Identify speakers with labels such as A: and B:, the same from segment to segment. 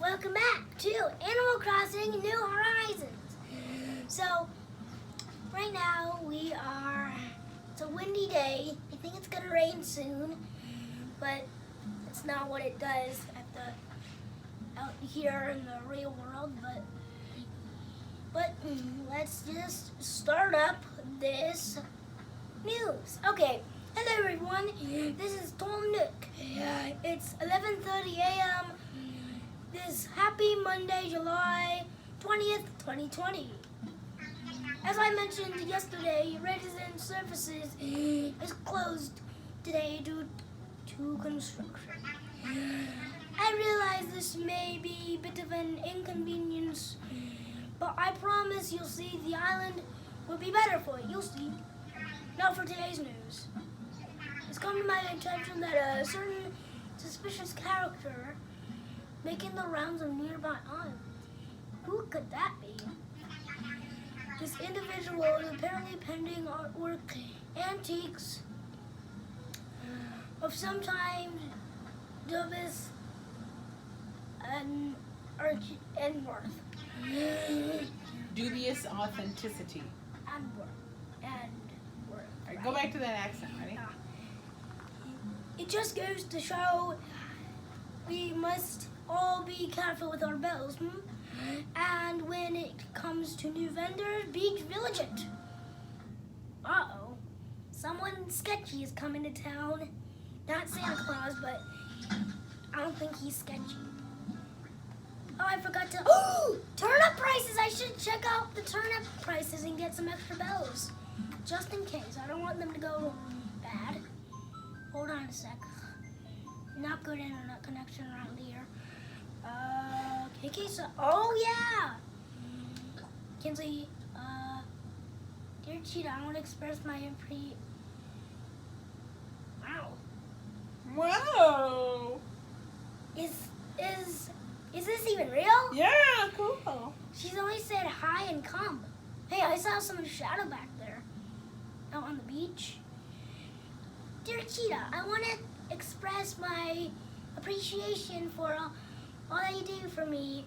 A: welcome back to Animal Crossing New Horizons. So, right now it's a windy day. I think it's gonna rain soon, but it's not what it does out here in the real world. But let's just start up this news. Okay, hello everyone. This is Tom Nook. It's 11:30 a.m. This happy Monday, July 20th, 2020. As I mentioned yesterday, resident services is closed today due to construction. I realize this may be a bit of an inconvenience, but I promise you'll see the island will be better for you. You'll see. Now for today's news. It's come to my attention that a certain suspicious character making the rounds of nearby islands. Who could that be? This individual is apparently pending artwork, antiques of some time, dubious and worth.
B: Dubious authenticity.
A: And worth.
B: All right, go back to that accent, ready?
A: It just goes to show we must all be careful with our bells. And when it comes to new vendors, be vigilant. Uh-oh. Someone sketchy is coming to town. Not Santa Claus, but I don't think he's sketchy. Oh, I forgot to... Oh! Turnip prices! I should check out the turnip prices and get some extra bells. Just in case. I don't want them to go bad. Hold on a sec. Not good internet connection around here. Okay, so... Oh, yeah! Kinsley, dear Cheetah, I want to express my
B: Wow!
A: Is this even real?
B: Yeah, cool.
A: She's only said hi and come. Hey, I saw some shadow back there. Out on the beach. Dear Cheetah, I want to express my appreciation for all that you do for me.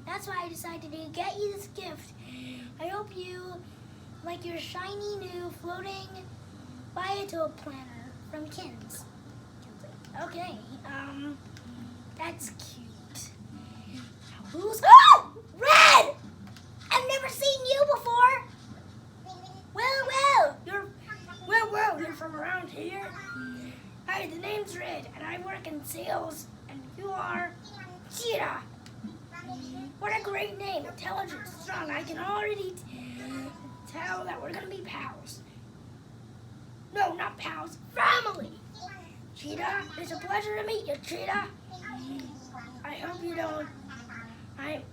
A: That's why I decided to get you this gift. I hope you like your shiny new floating biotope planner from Kins. Okay, that's cute. Who's... Oh! Red! I've never seen you before. Well, you're from around here. Hi, the name's Red, and I work in sales, and you are Cheetah. What a great name, intelligent, strong. I can already tell that we're gonna be pals. No, not pals, family. Cheetah, it's a pleasure to meet you, Cheetah. I hope you don't. I've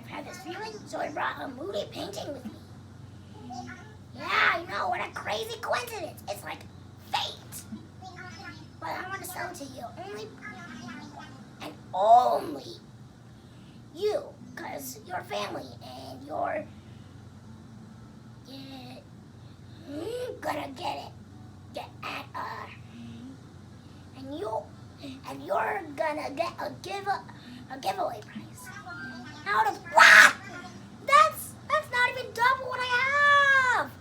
A: had this feeling, so I brought a moody painting with me. Yeah, I know, what a crazy coincidence. It's like fate. But I want to sell it to you. Only you, because you're family and you're gonna you're gonna get a giveaway prize. Out of what? That's not even double what I have.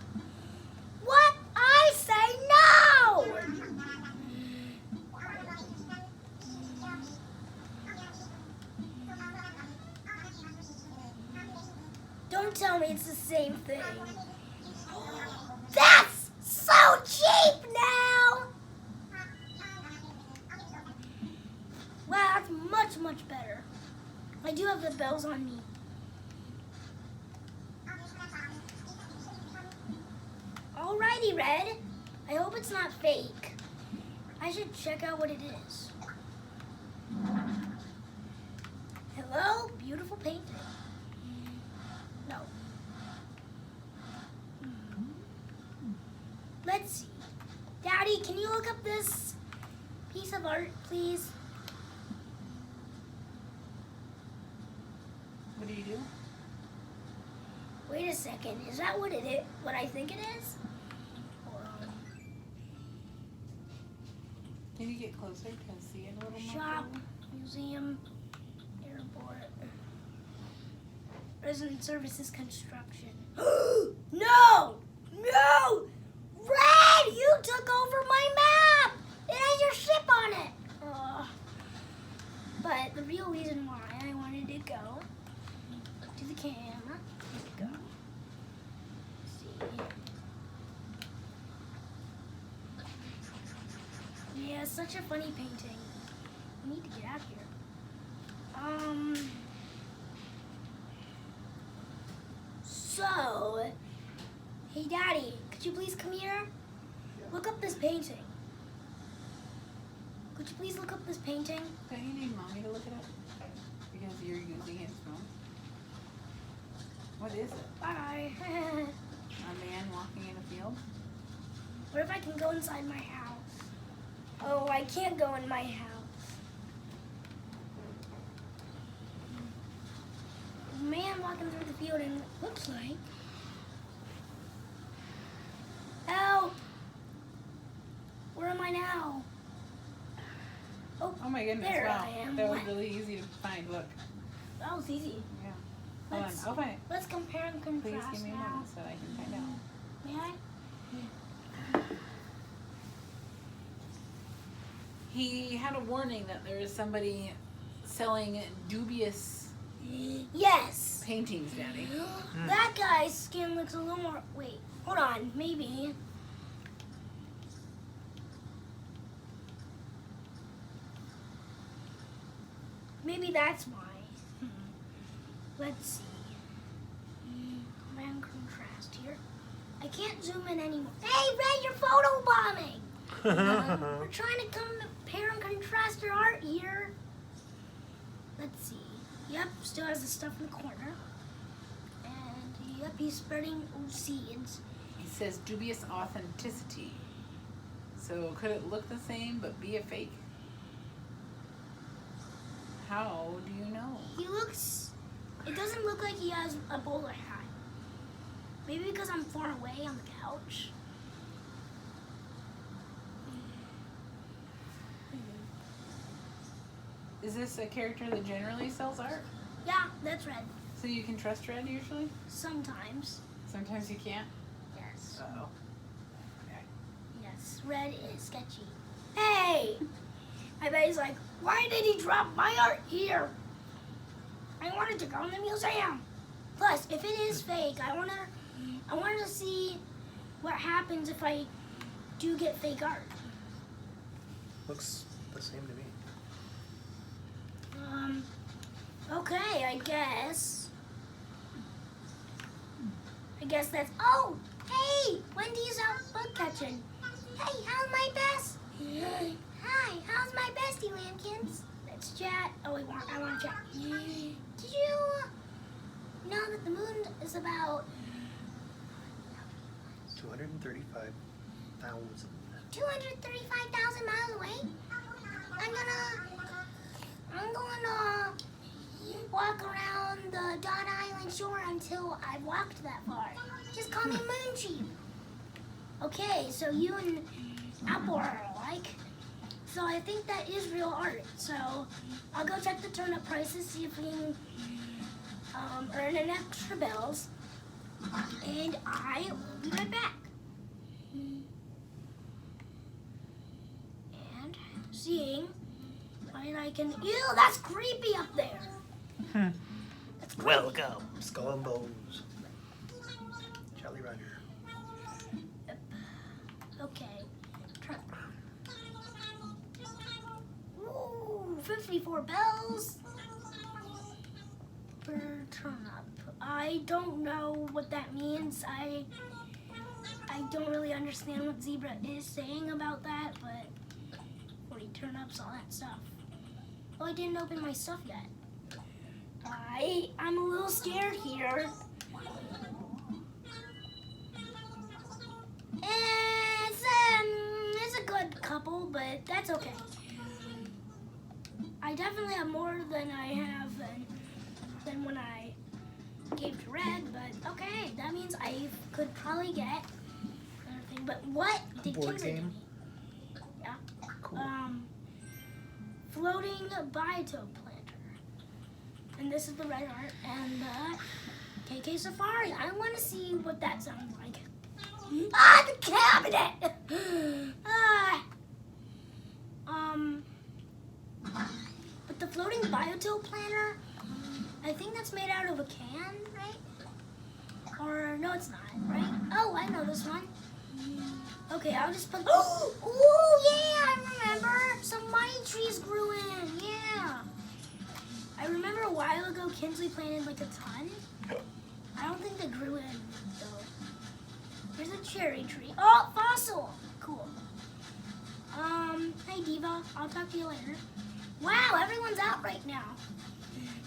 A: What? I say no. Don't tell me it's the same thing. That's so cheap now! Wow, that's much, much better. I do have the bells on me. Alrighty, Red. I hope it's not fake. I should check out what it is. Hello? Beautiful painting. No. Let's see. Daddy, can you look up this piece of art, please?
B: What do you do?
A: Wait a second. Is that what it is? What I think it is?
B: Can you get closer to see it a little more?
A: Shop, museum, airport, resident services, construction. No! No! Red, you took over my map! It has your ship on it! But the real reason why I wanted to go to the camera, go. See. Yeah, such a funny painting. We need to get out here. So, hey Daddy, could you please come here? Look up this painting. Could you please look up this painting?
B: Don't you need Mommy to look it up? Because you're using his phone. What is it?
A: Bye.
B: A man walking in a field?
A: What if I can go inside my house? Oh, I can't go in my house. A man walking through the field and it looks like... Help! Where am I now?
B: Oh my goodness,
A: There
B: wow.
A: I am.
B: That was really easy to find. Look.
A: That was easy.
B: Yeah. Hold on, I'll find it.
A: Let's compare and
B: Please
A: contrast
B: give me a
A: now.
B: moment so that I can find out.
A: May I?
B: He had a warning that there is somebody selling dubious
A: Yes!
B: paintings, Daddy.
A: That guy's skin looks a little more... Wait, hold on. Maybe. Maybe that's why. Let's see. Command contrast here. I can't zoom in anymore. Hey, Red, you're photo bombing! We're trying to compare and contrast your art here. Let's see. Yep, still has the stuff in the corner. And yep, he's spreading seeds.
B: He says dubious authenticity. So could it look the same but be a fake? How do you know?
A: He looks... It doesn't look like he has a bowler hat. Maybe because I'm far away on the couch.
B: Is this a character that generally sells art?
A: Yeah, that's Red.
B: So you can trust Red usually?
A: Sometimes.
B: Sometimes you can't?
A: Yes.
B: Uh-oh. Okay.
A: Yes, Red is sketchy. Hey! I bet he's like, why did he drop my art here? I wanted to go in the museum. Plus, if it is fake, I wanted to see what happens if I do get fake art.
C: Looks the same to me.
A: Okay, I guess that's... Oh! Hey! Wendy's out bug catching. Hey, how's my best? Hi, how's my bestie, Lambkins? Let's chat. Oh, I want to chat. Did you know that the moon is about
C: 235,000.
A: 235,000 miles away? I'm gonna walk around the Dot Island shore until I've walked that far. Just call me Moon Chief. Okay, so you and Apple are alike. So I think that is real art. So I'll go check the turnip prices, see if we can earn an extra bills. And I will be right back. And seeing what I can... Ew, that's creepy up there. That's creepy.
C: Welcome, Skull and Bones. Charlie Roger.
A: Yep. Okay. Ooh, 54 bells per turnip. I don't know what that means. I don't really understand what Zebra is saying about that, but 40 turnips, all that stuff. Oh, I didn't open my stuff yet. I'm a little scared here. It's a good couple, but that's okay. I definitely have more than I have than when I gave to Red, but okay, that means I could probably get another thing. But what did
C: Board
A: Kindred give
C: game?
A: me? Yeah.
C: Cool.
A: floating biotope planter. And this is the red heart and the KK Safari. I want to see what that sounds like. Ah, the cabinet! But the floating biotope planter, I think that's made out of a can, right? Or no, it's not, right? Oh, I know this one. Okay, I'll just put. Oh, yeah, I remember. Some money trees grew in. Yeah. I remember a while ago, Kinsley planted like a ton. I don't think they grew in though. There's a cherry tree. Oh, fossil. Cool. Hey Diva, I'll talk to you later. Wow, everyone's out right now.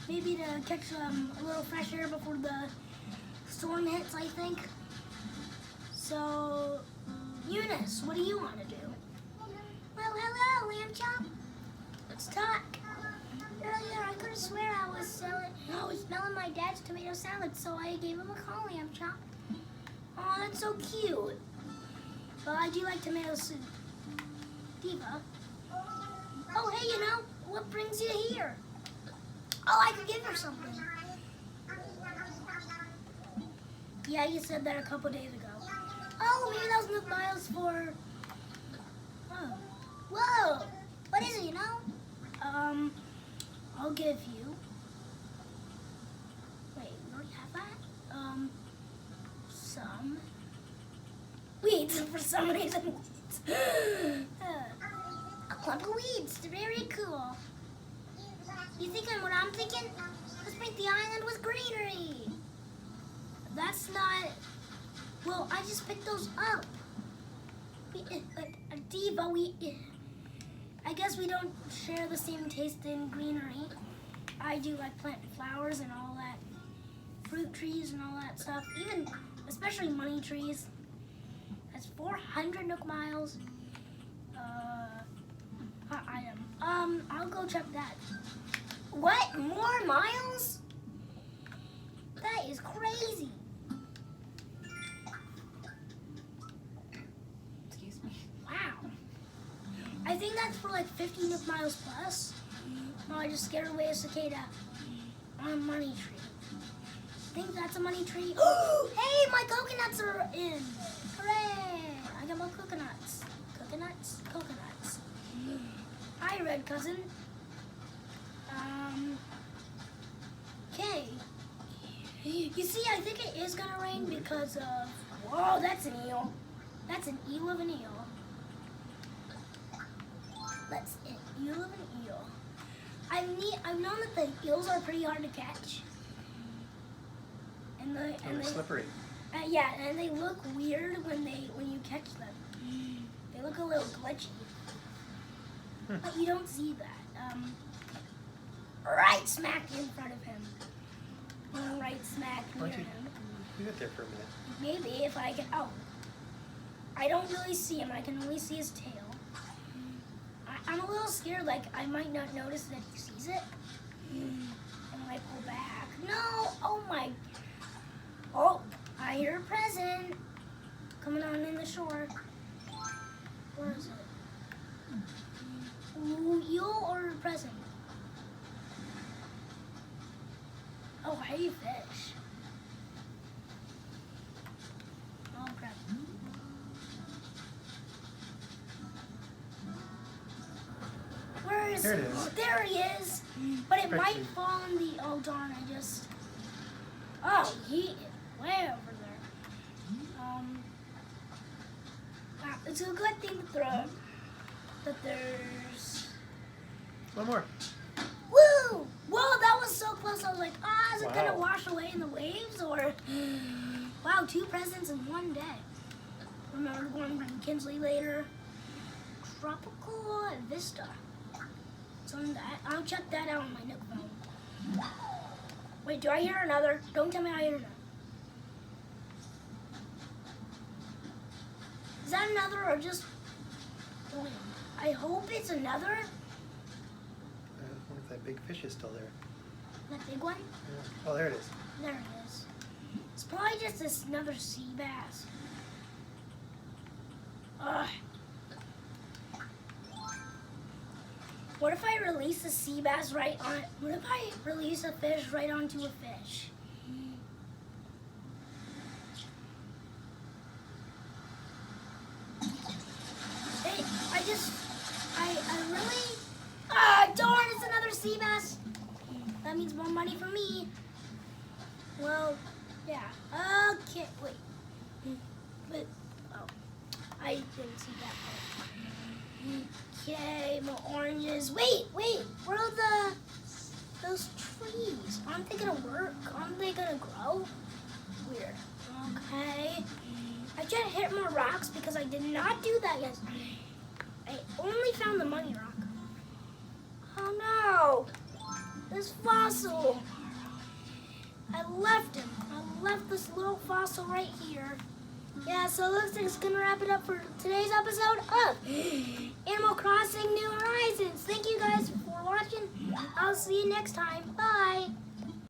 A: Maybe to catch a little fresh air before the storm hits, I think. So, Eunice, what do you want to do? Well, hello, Lamb Chop. Let's talk. Earlier, I could have swear I was smelling my dad's tomato salad, so I gave him a call, Lamb Chop. Oh, that's so cute. Well, I do like tomato soup. Diva. Oh, hey, you know, what brings you here? Oh, I could give her something. Yeah, you said that a couple days ago. Oh, maybe that was Nook Miles for... Oh. Whoa! What is it, you know? I'll give you... Wait, we already have that? Some... Weeds, for some reason. Weeds. A clump of weeds, very cool. You thinking what I'm thinking? Let's make the island with greenery. That's not... Well, I just picked those up. Diva, I guess we don't share the same taste in greenery. I do like planting flowers and all that. Fruit trees and all that stuff. Even, especially money trees. That's 400 Nook Miles. Hot item. I'll go check that. What? More miles? That is crazy.
B: Excuse me.
A: Wow. I think that's for like 50 Nook Miles plus. No, I just scared away a cicada on a money tree. I think that's a money tree. Hey, my coconuts are in. Hooray. I got more coconuts. Coconuts? Coconuts. Hi, Red Cousin. Okay. You see, I think it is gonna rain because of... Whoa, that's an eel. That's an eel of an eel. That's an eel of an eel. I've known that the eels are pretty hard to catch. And
C: They're slippery.
A: Yeah, and they look weird when you catch them. They look a little glitchy. But you don't see that. Right smack in front of him. Right smack near him.
C: You get there for a minute.
A: Maybe if I can. Oh, I don't really see him. I can only see his tail. I'm a little scared. Like I might not notice that he sees it, and I pull back. No! Oh my! Oh, I hear a present coming on in the shore. Where is it? Ooh, eel or a present? Oh, hey, fish. Oh, crap. Where is
C: There it is.
A: There he is. But it
C: Right
A: might
C: here.
A: fall in the... Oh, darn, I just... Oh, he is way over there. It's a good thing to throw. That there's...
C: One more.
A: Woo! Whoa, that was so close. I was like, is it
C: Wow.
A: gonna wash away in the waves or? Wow, 2 presents in one day. Remember going from Kinsley later. Tropical Vista. So I'll check that out on my Nook phone. Wait, do I hear another? Don't tell me I hear another. Is that another or just wind? I hope it's another.
C: I wonder if that big fish is still there.
A: That big one?
C: Yeah. Oh, there it is.
A: There it is. It's probably just another sea bass. Ugh. What if I release a sea bass right on? What if I release a fish right onto a fish? Hey, I really. Ah, darn! It's another sea bass. That means more money for me. Well, yeah. Okay, wait. But I didn't see that part. Okay, more oranges. Wait. Where are those trees? Aren't they gonna work? Aren't they gonna grow? Weird. Okay. I tried to hit more rocks because I did not do that yesterday. I only found the money rock. Oh no! This fossil. I left him. I left this little fossil right here. Yeah, so looks like it's gonna wrap it up for today's episode of Animal Crossing New Horizons. Thank you guys for watching. I'll see you next time. Bye.